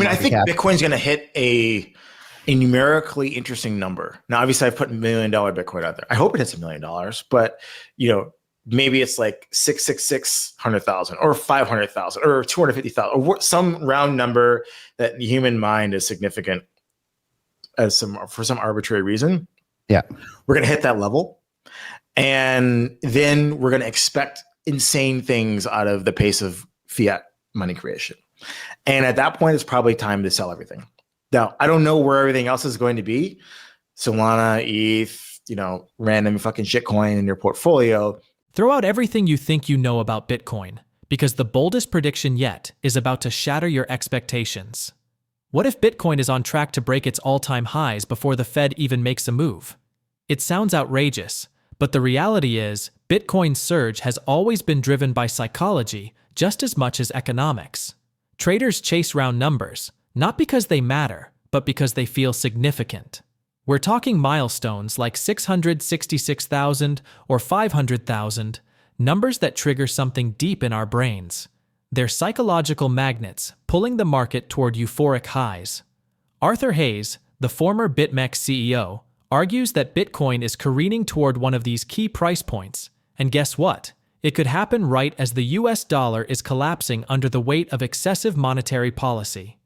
I mean, I think cap. Bitcoin's going to hit a numerically interesting number. Now, obviously, I've put $1 million Bitcoin out there. I hope it hits $1 million, but maybe it's like 666,000 or 500,000 or 250,000 or some round number that the human mind is significant for some arbitrary reason. Yeah, we're going to hit that level, and then we're going to expect insane things out of the pace of fiat money creation. And at that point, it's probably time to sell everything. Now, I don't know where everything else is going to be. Solana, ETH, random fucking shitcoin in your portfolio. Throw out everything you think you know about Bitcoin, because the boldest prediction yet is about to shatter your expectations. What if Bitcoin is on track to break its all-time highs before the Fed even makes a move? It sounds outrageous, but the reality is Bitcoin's surge has always been driven by psychology just as much as economics. Traders chase round numbers, not because they matter, but because they feel significant. We're talking milestones like 666,000 or 500,000, numbers that trigger something deep in our brains. They're psychological magnets, pulling the market toward euphoric highs. Arthur Hayes, the former BitMEX CEO, argues that Bitcoin is careening toward one of these key price points. And guess what? It could happen right as the US dollar is collapsing under the weight of excessive monetary policy.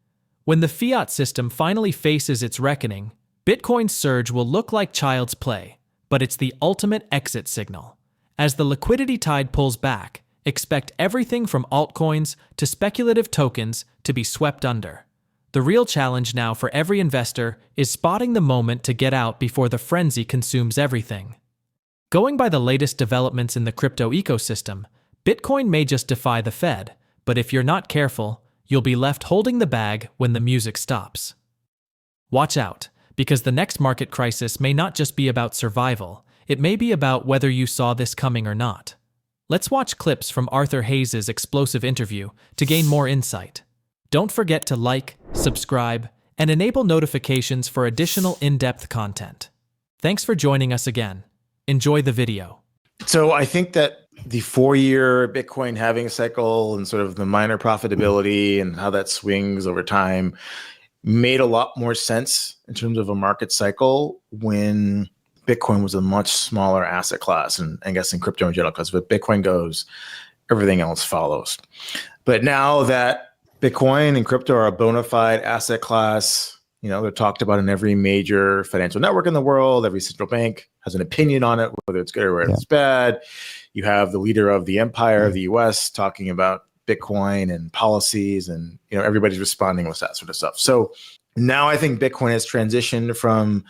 When the fiat system finally faces its reckoning, Bitcoin's surge will look like child's play, but it's the ultimate exit signal. As the liquidity tide pulls back, expect everything from altcoins to speculative tokens to be swept under. The real challenge now for every investor is spotting the moment to get out before the frenzy consumes everything. Going by the latest developments in the crypto ecosystem, Bitcoin may just defy the Fed, but if you're not careful, you'll be left holding the bag when the music stops. Watch out, because the next market crisis may not just be about survival, it may be about whether you saw this coming or not. Let's watch clips from Arthur Hayes' explosive interview to gain more insight. Don't forget to like, subscribe, and enable notifications for additional in-depth content. Thanks for joining us again. Enjoy the video. So I think that the 4-year Bitcoin halving cycle and sort of the minor profitability and how that swings over time made a lot more sense in terms of a market cycle when Bitcoin was a much smaller asset class, and I guess in crypto in general, because if Bitcoin goes, everything else follows. But now that Bitcoin and crypto are a bona fide asset class, they're talked about in every major financial network in the world. Every central bank has an opinion on it, whether it's good or whether it's bad. You have the leader of the empire of the US talking about Bitcoin and policies, and everybody's responding with that sort of stuff. So now I think Bitcoin has transitioned from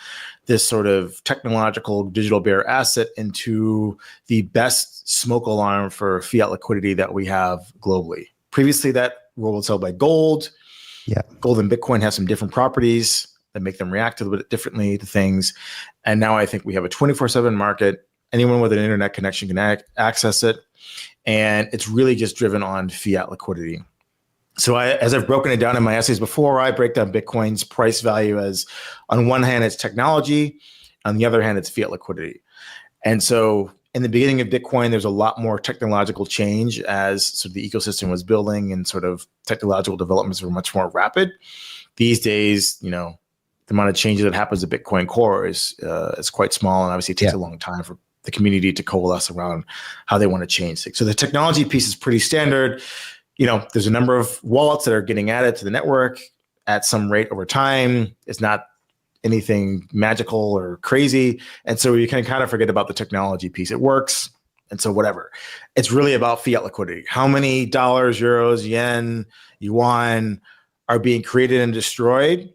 this sort of technological digital bear asset into the best smoke alarm for fiat liquidity that we have globally. Previously, that role was held by gold. Yeah, gold and Bitcoin have some different properties that make them react a little bit differently to things. And now I think we have a 24/7 market. Anyone with an internet connection can access it. And it's really just driven on fiat liquidity. So as I've broken it down in my essays before, I break down Bitcoin's price value as, on one hand, it's technology. On the other hand, it's fiat liquidity. And so in the beginning of Bitcoin, there's a lot more technological change as sort of the ecosystem was building and sort of technological developments were much more rapid. These days, the amount of change that happens at Bitcoin core is quite small. And obviously it takes a long time for the community to coalesce around how they want to change things. So the technology piece is pretty standard. There's a number of wallets that are getting added to the network at some rate over time. It's not anything magical or crazy. And so you can kind of forget about the technology piece. It works. And so whatever. It's really about fiat liquidity. How many dollars, euros, yen, yuan are being created and destroyed?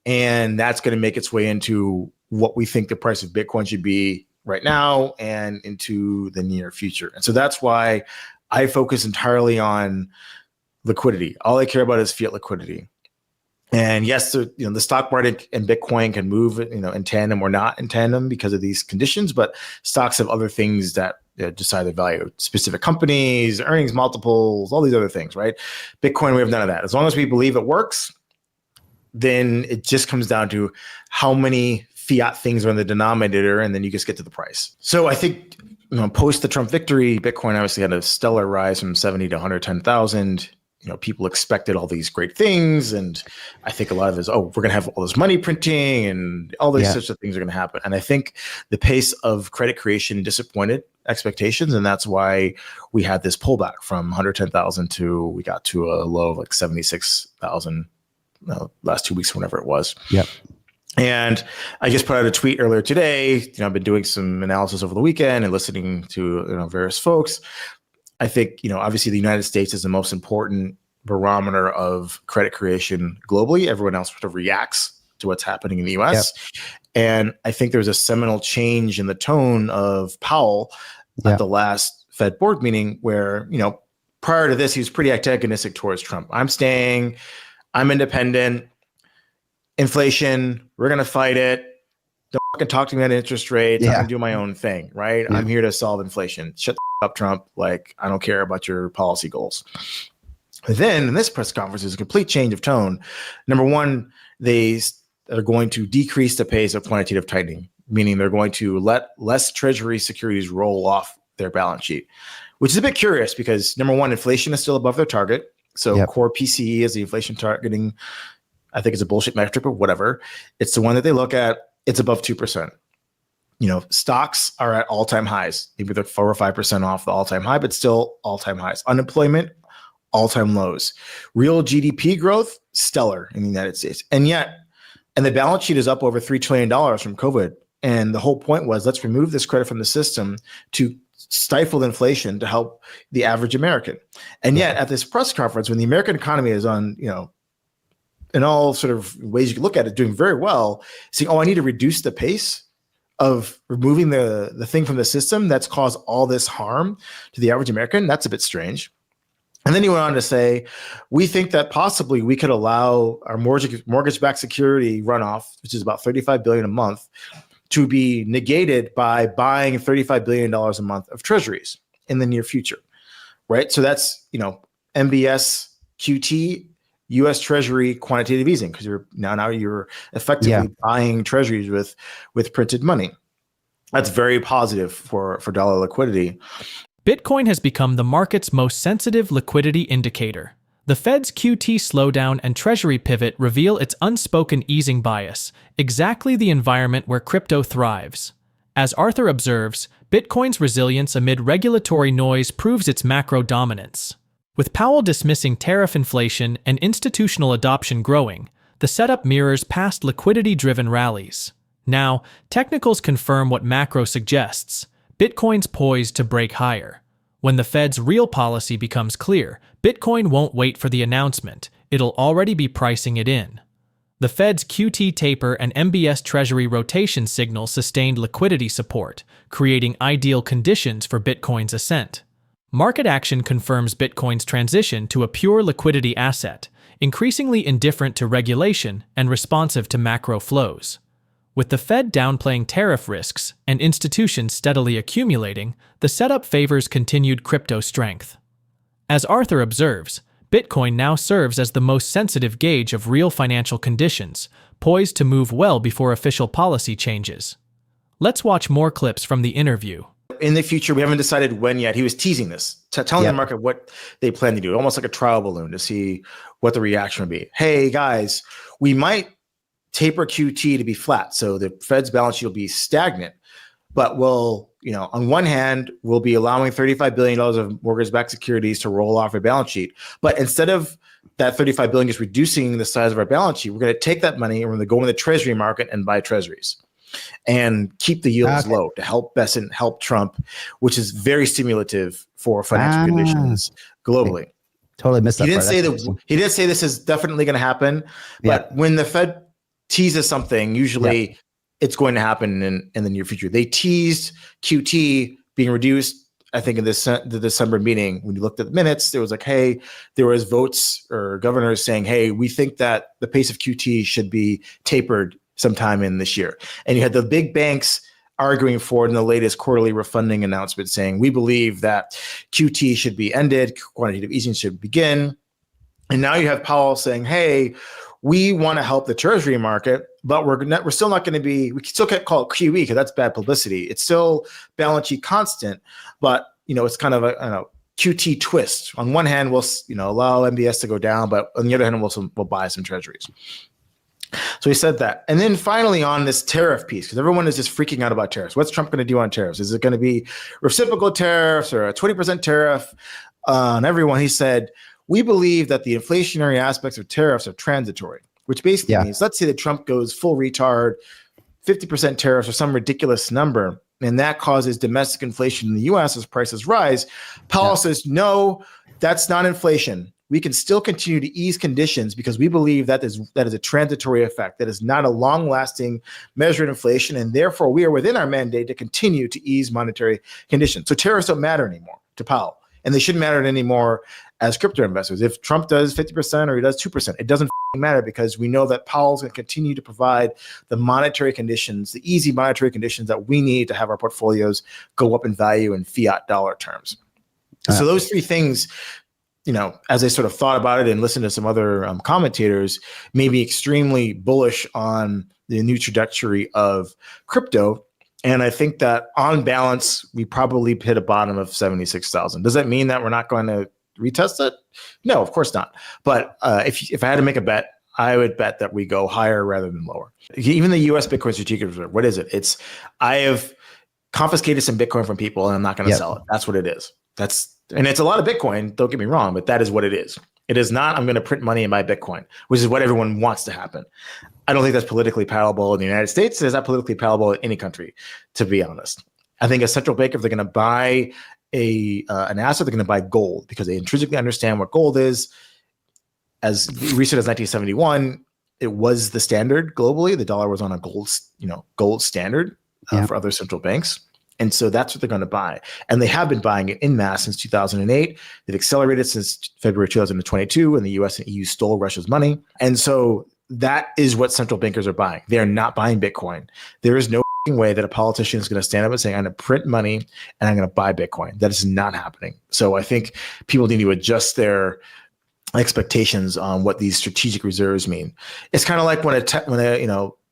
And that's going to make its way into what we think the price of Bitcoin should be right now and into the near future. And so that's why I focus entirely on liquidity. All I care about is fiat liquidity. And yes, the stock market and Bitcoin can move, in tandem or not in tandem because of these conditions, but stocks have other things that decide the value, specific companies, earnings multiples, all these other things, right? Bitcoin, we have none of that. As long as we believe it works, then it just comes down to how many fiat things are in the denominator, and then you just get to the price. So I think, post the Trump victory, Bitcoin obviously had a stellar rise from 70 to 110,000. people expected all these great things. And I think a lot of it is, we're going to have all this money printing and all these sorts of things are going to happen. And I think the pace of credit creation disappointed expectations. And that's why we had this pullback from 110,000 to we got to a low of like 76,000 last 2 weeks, whenever it was. Yep. And I just put out a tweet earlier today. I've been doing some analysis over the weekend and listening to various folks. I think, obviously the United States is the most important barometer of credit creation globally. Everyone else sort of reacts to what's happening in the US. Yep. And I think there's a seminal change in the tone of Powell at the last Fed board meeting where, prior to this, he was pretty antagonistic towards Trump. I'm staying, I'm independent, inflation, we're going to fight it. Don't fucking talk to me on interest rates. I'm going to do my own thing, right? I'm here to solve inflation. Shut the up, Trump. Like, I don't care about your policy goals. But then in this press conference, there's a complete change of tone. Number one, they are going to decrease the pace of quantitative tightening, meaning they're going to let less treasury securities roll off their balance sheet, which is a bit curious because number one, inflation is still above their target. So core PCE is the inflation targeting. I think it's a bullshit metric, but whatever. It's the one that they look at. It's above 2%. Stocks are at all-time highs. Maybe they're 4 or 5% off the all-time high, but still all-time highs. Unemployment, all-time lows. Real GDP growth, stellar in the United States. And the balance sheet is up over $3 trillion from COVID. And the whole point was, let's remove this credit from the system to stifle inflation to help the average American. And yet at this press conference, when the American economy is on, in all sort of ways you can look at it, doing very well, saying, I need to reduce the pace of removing the thing from the system that's caused all this harm to the average American. That's a bit strange. And then he went on to say, we think that possibly we could allow our mortgage-backed security runoff, which is about $35 billion a month, to be negated by buying $35 billion a month of treasuries in the near future, right? So that's, MBS, QT, U.S. Treasury quantitative easing, because you're effectively buying treasuries with printed money. That's very positive for dollar liquidity. Bitcoin has become the market's most sensitive liquidity indicator. The Fed's QT slowdown and Treasury pivot reveal its unspoken easing bias, exactly the environment where crypto thrives. As Arthur observes, Bitcoin's resilience amid regulatory noise proves its macro dominance. With Powell dismissing tariff inflation and institutional adoption growing, the setup mirrors past liquidity-driven rallies. Now, technicals confirm what macro suggests. Bitcoin's poised to break higher. When the Fed's real policy becomes clear, Bitcoin won't wait for the announcement. It'll already be pricing it in. The Fed's QT taper and MBS Treasury rotation signal sustained liquidity support, creating ideal conditions for Bitcoin's ascent. Market action confirms Bitcoin's transition to a pure liquidity asset, increasingly indifferent to regulation and responsive to macro flows. With the Fed downplaying tariff risks and institutions steadily accumulating, the setup favors continued crypto strength. As Arthur observes, Bitcoin now serves as the most sensitive gauge of real financial conditions, poised to move well before official policy changes. Let's watch more clips from the interview. In the future, we haven't decided when yet. He was teasing this, telling the market what they plan to do, almost like a trial balloon to see what the reaction would be. Hey, guys, we might taper QT to be flat. So the Fed's balance sheet will be stagnant, but we'll, on one hand, we'll be allowing $35 billion of mortgage-backed securities to roll off our balance sheet. But instead of that $35 billion just reducing the size of our balance sheet, we're going to take that money and we're going to go in the treasury market and buy treasuries and keep the yields low to help Trump, which is very stimulative for financial conditions globally. Totally missed that. He did say this is definitely going to happen, but when the Fed teases something, usually it's going to happen in the near future. They teased QT being reduced, I think, in the December meeting. When you looked at the minutes, there was like, hey, there was votes or governors saying, hey, we think that the pace of QT should be tapered sometime in this year. And you had the big banks arguing for it in the latest quarterly refunding announcement saying, we believe that QT should be ended, quantitative easing should begin. And now you have Powell saying, hey, we want to help the treasury market, but we're still not going to be, we still can't call it QE because that's bad publicity. It's still balance sheet constant, but it's kind of QT twist. On one hand, we'll allow MBS to go down, but on the other hand, we'll buy some treasuries. So he said that. And then finally on this tariff piece, because everyone is just freaking out about tariffs. What's Trump going to do on tariffs? Is it going to be reciprocal tariffs or a 20% tariff on everyone? He said, we believe that the inflationary aspects of tariffs are transitory, which basically means, let's say that Trump goes full retard, 50% tariffs or some ridiculous number, and that causes domestic inflation in the US as prices rise. Powell says, no, that's not inflation. We can still continue to ease conditions because we believe that is a transitory effect. That is not a long-lasting measure of inflation, and therefore we are within our mandate to continue to ease monetary conditions. So tariffs don't matter anymore to Powell, and they shouldn't matter anymore as crypto investors. If Trump does 50% or he does 2%, it doesn't matter because we know that Powell's going to continue to provide the monetary conditions, the easy monetary conditions that we need to have our portfolios go up in value in fiat dollar terms. So those three things, as I sort of thought about it and listened to some other commentators, made me extremely bullish on the new trajectory of crypto. And I think that on balance, we probably hit a bottom of 76,000. Does that mean that we're not going to retest it? No, of course not. But if I had to make a bet, I would bet that we go higher rather than lower. Even the U.S. Bitcoin Strategic Reserve, what is it? I have confiscated some Bitcoin from people and I'm not going to sell it. That's what it is. And it's a lot of Bitcoin, don't get me wrong, but that is what it is. It is not, I'm going to print money and buy Bitcoin, which is what everyone wants to happen. I don't think that's politically palatable in the United States. It's not politically palatable in any country, to be honest. I think a central bank, if they're going to buy an asset, they're going to buy gold because they intrinsically understand what gold is. As recent as 1971, it was the standard globally. The dollar was on a gold standard for other central banks. And so that's what they're going to buy. And they have been buying it en masse since 2008. They've accelerated since February 2022 when the US and EU stole Russia's money. And so that is what central bankers are buying. They're not buying Bitcoin. There is no way that a politician is going to stand up and say, I'm going to print money and I'm going to buy Bitcoin. That is not happening. So I think people need to adjust their expectations on what these strategic reserves mean. It's kind of like when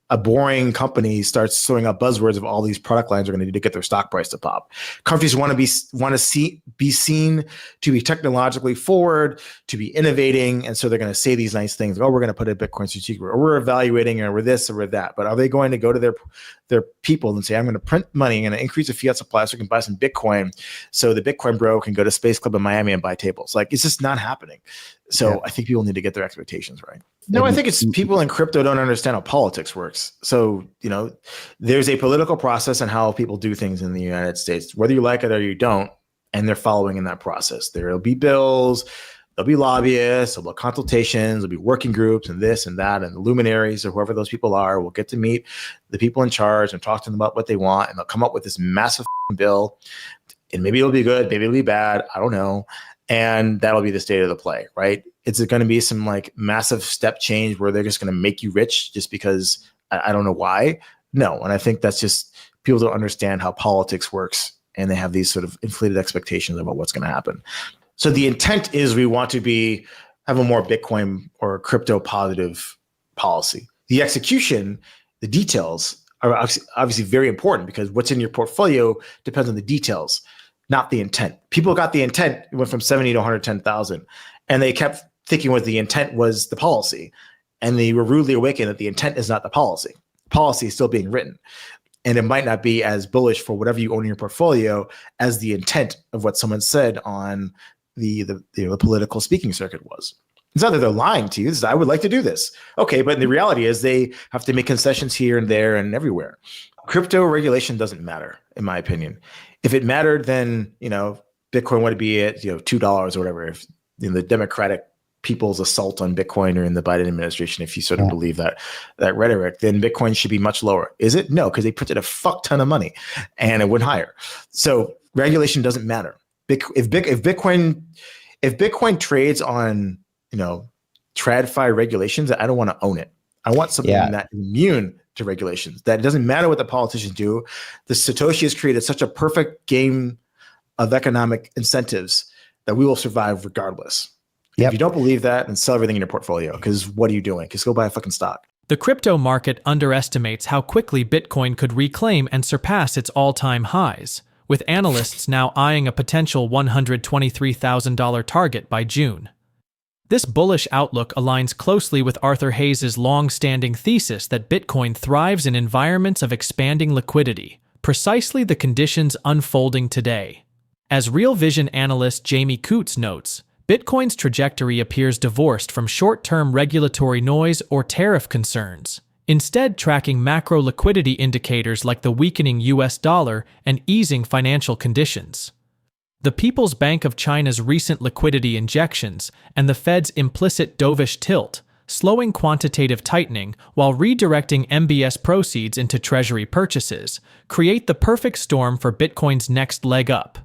a boring company starts throwing out buzzwords of all these product lines are going to need to get their stock price to pop. Companies want to be seen to be technologically forward, to be innovating, and so they're going to say these nice things. Oh, we're going to put a Bitcoin strategic, or we're evaluating, or we're this, or we're that. But are they going to go to their people and say, I'm going to print money, I'm going to increase the fiat supply so we can buy some Bitcoin, so the Bitcoin bro can go to Space Club in Miami and buy tables? Like, it's just not happening. So I think people need to get their expectations right. No, I think it's people in crypto don't understand how politics works. So, there's a political process and how people do things in the United States, whether you like it or you don't, and they're following in that process. There'll be bills, there'll be lobbyists, there'll be consultations, there'll be working groups and this and that, and the luminaries or whoever those people are will get to meet the people in charge and talk to them about what they want, and they'll come up with this massive bill. And maybe it'll be good, maybe it'll be bad, I don't know. And that'll be the state of the play, right? Is it going to be some massive step change where they're just going to make you rich just because I don't know why? No. And I think that's just people don't understand how politics works, and they have these sort of inflated expectations about what's going to happen. So the intent is we want to have a more Bitcoin or crypto positive policy. The execution, the details are obviously very important because what's in your portfolio depends on the details, not the intent. People got the intent, it went from 70 to 110,000, and they kept thinking what the intent was the policy. And they were rudely awakened that the intent is not the policy. Policy is still being written. And it might not be as bullish for whatever you own in your portfolio as the intent of what someone said on the political speaking circuit was. It's not that they're lying to you. It's, I would like to do this. Okay, but the reality is they have to make concessions here and there and everywhere. Crypto regulation doesn't matter, in my opinion. If it mattered, then Bitcoin would be at $2 or whatever. If the Democratic people's assault on Bitcoin or in the Biden administration, if you sort of believe that rhetoric, then Bitcoin should be much lower. Is it? No, because they printed a fuck ton of money and it went higher. So regulation doesn't matter. If Bitcoin trades on TradFi regulations, I don't want to own it. I want something that's immune to regulations. That it doesn't matter what the politicians do. The Satoshi has created such a perfect game of economic incentives that we will survive regardless. If you don't believe that, then sell everything in your portfolio, because what are you doing? Just go buy a fucking stock. The crypto market underestimates how quickly Bitcoin could reclaim and surpass its all-time highs, with analysts now eyeing a potential $123,000 target by June. This bullish outlook aligns closely with Arthur Hayes' long-standing thesis that Bitcoin thrives in environments of expanding liquidity, precisely the conditions unfolding today. As Real Vision analyst Jamie Coots notes, Bitcoin's trajectory appears divorced from short-term regulatory noise or tariff concerns, instead tracking macro liquidity indicators like the weakening US dollar and easing financial conditions. The People's Bank of China's recent liquidity injections and the Fed's implicit dovish tilt, slowing quantitative tightening while redirecting MBS proceeds into Treasury purchases, create the perfect storm for Bitcoin's next leg up.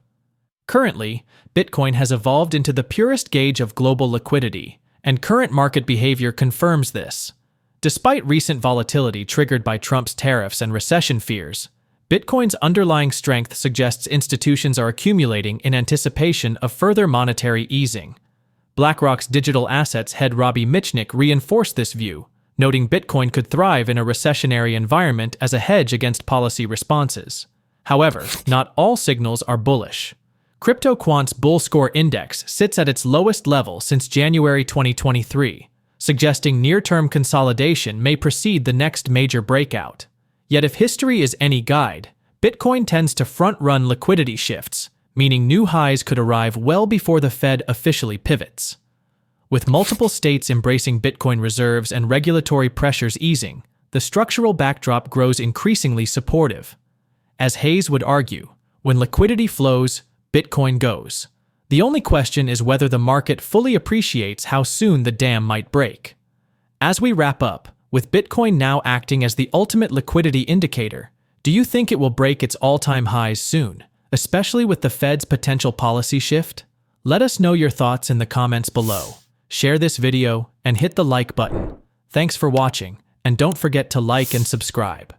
Currently, Bitcoin has evolved into the purest gauge of global liquidity, and current market behavior confirms this. Despite recent volatility triggered by Trump's tariffs and recession fears, Bitcoin's underlying strength suggests institutions are accumulating in anticipation of further monetary easing. BlackRock's digital assets head Robbie Mitchnick reinforced this view, noting Bitcoin could thrive in a recessionary environment as a hedge against policy responses. However, not all signals are bullish. CryptoQuant's Bull Score Index sits at its lowest level since January 2023, suggesting near-term consolidation may precede the next major breakout. Yet if history is any guide, Bitcoin tends to front-run liquidity shifts, meaning new highs could arrive well before the Fed officially pivots. With multiple states embracing Bitcoin reserves and regulatory pressures easing, the structural backdrop grows increasingly supportive. As Hayes would argue, when liquidity flows, Bitcoin goes. The only question is whether the market fully appreciates how soon the dam might break. As we wrap up, with Bitcoin now acting as the ultimate liquidity indicator, do you think it will break its all-time highs soon, especially with the Fed's potential policy shift? Let us know your thoughts in the comments below. Share this video and hit the like button. Thanks for watching, and don't forget to like and subscribe.